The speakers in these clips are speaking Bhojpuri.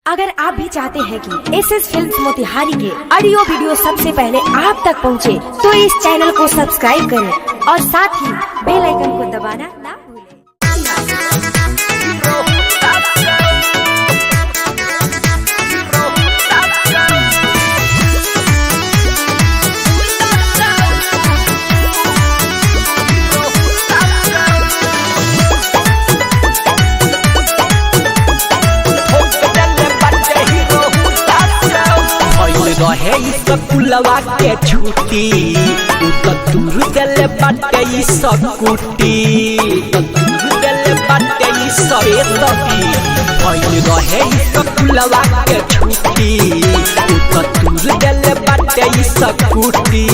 अगर आप भी चाहते हैं कि एसएस फिल्म्स मोतिहारी के ऑडियो वीडियो सबसे पहले आप तक पहुंचे, तो इस चैनल को सब्सक्राइब करें और साथ ही बेल आइकन को दबाना ना भूलें। रहे स्कूलवा के छुट्टी दूर दिल बाटे स्कूटी दूर दिल बाटे सकी रहे स्कूलवा के छुट्टी दूर दिल बाटे स्कूटी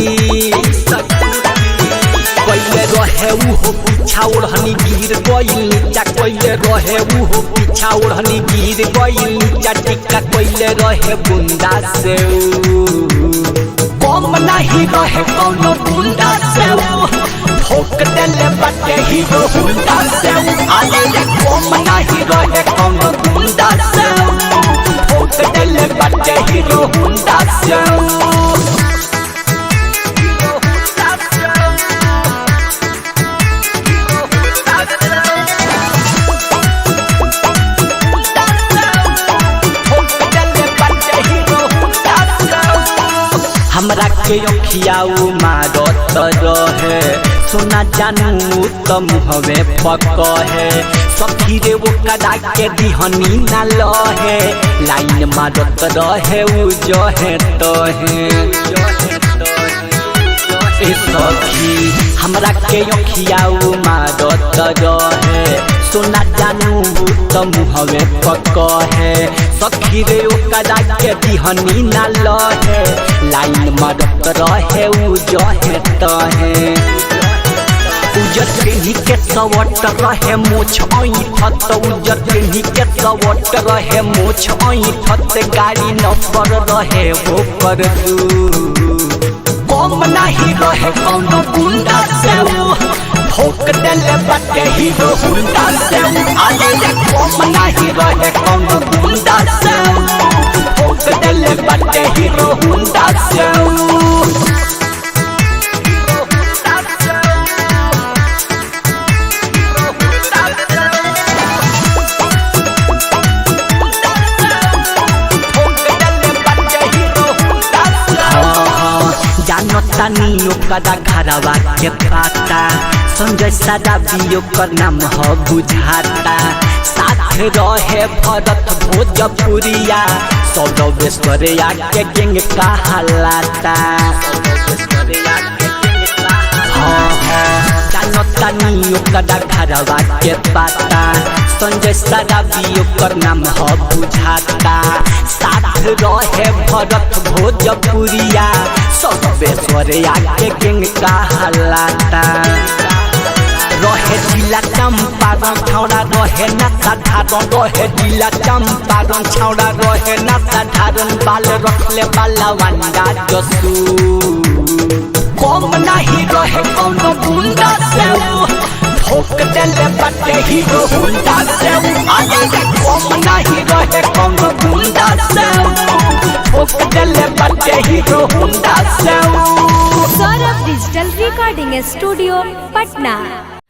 कैले रहे उहो पीछा ओढ़नी गिर गइल नीचा कैले रहे उहो पीछा ओढ़नी गिर गइल नीचा टिक्का कैले रहे बुंदा से कम नहीं रहे कौनो बुंदा से ठोक देले बाटे हीरो बुंदा से आले कम नहीं रहे कौनो बुंदा से ठोक देले बाटे हीरो बुंदा से हमरा के अखियाऊ मारत रहे सोना जानू तम हवे पक है सखी रे वो कदा के दिहनी ना लहे लाइन मारत रहे उ जो है तो है ए सखी हमरा के अखियाऊ मारत रहे सोना जानू तम हवे पक है सखी रे ओ कदा के दिहनी ना लहे लाइन मारत रहे उ जो है तो है उजर पेनी के सवट रहे मोछ ऐठत उजर पेनी के सवट रहे मोछ ऐठत गाड़ी नंबर रहे वो कर दू कम नहीं रहे कौनो गुंडा से ठोक देले बाटे हीरो गुंडा से आले कम नहीं रहे कौनो गुंडा से ठोक देले बाटे हीरो गुंडा से तानी ओकरा घरवा के पाता संजय सादा भी ओकर नाम ह बुझाता साथ रहे भरत भोजपुरिया सौरवेश्वरिया के गैंग कहलाता तानी ओकरा घरवा के पाता संजय सादा भी ओकर नाम ह बुझाता साथ रहे भरत भोजपुरिया सौरवेश्वरिया के गैंग कहलाता रहे जिला चंपारण छौड़ा रहे ना साधारण रहे जिला चंपारण छौड़ा रहे ना साधारण बाल रखले बाला वंडा जसू कम नहीं रहे कौनो गुंडा से ठोक देले बाटे हीरो गुंडा से आगे कम नहीं रहे कौनो गुंडा से ठोक देले बाटे हीरो गुंडा से। Saurabh digital recording studio Patna.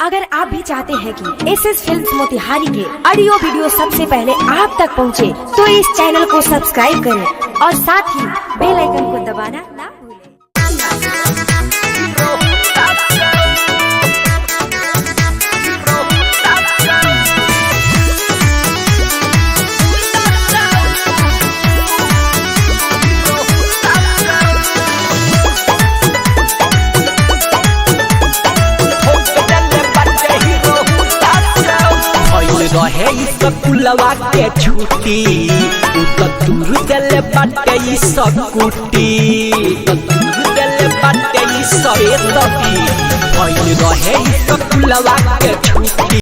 अगर आप भी चाहते हैं कि एसएस फिल्म्स मोतिहारी के ऑडियो वीडियो सबसे पहले आप तक पहुंचे, तो इस चैनल को सब्सक्राइब करें और साथ ही बेल आइकन को दबाना ना भूलें। रहे स्कूलवा के छुट्टी दूर दिल बाटे स्कूटी दूर दिल बाटे सकी रहे स्कूलवा के छुट्टी।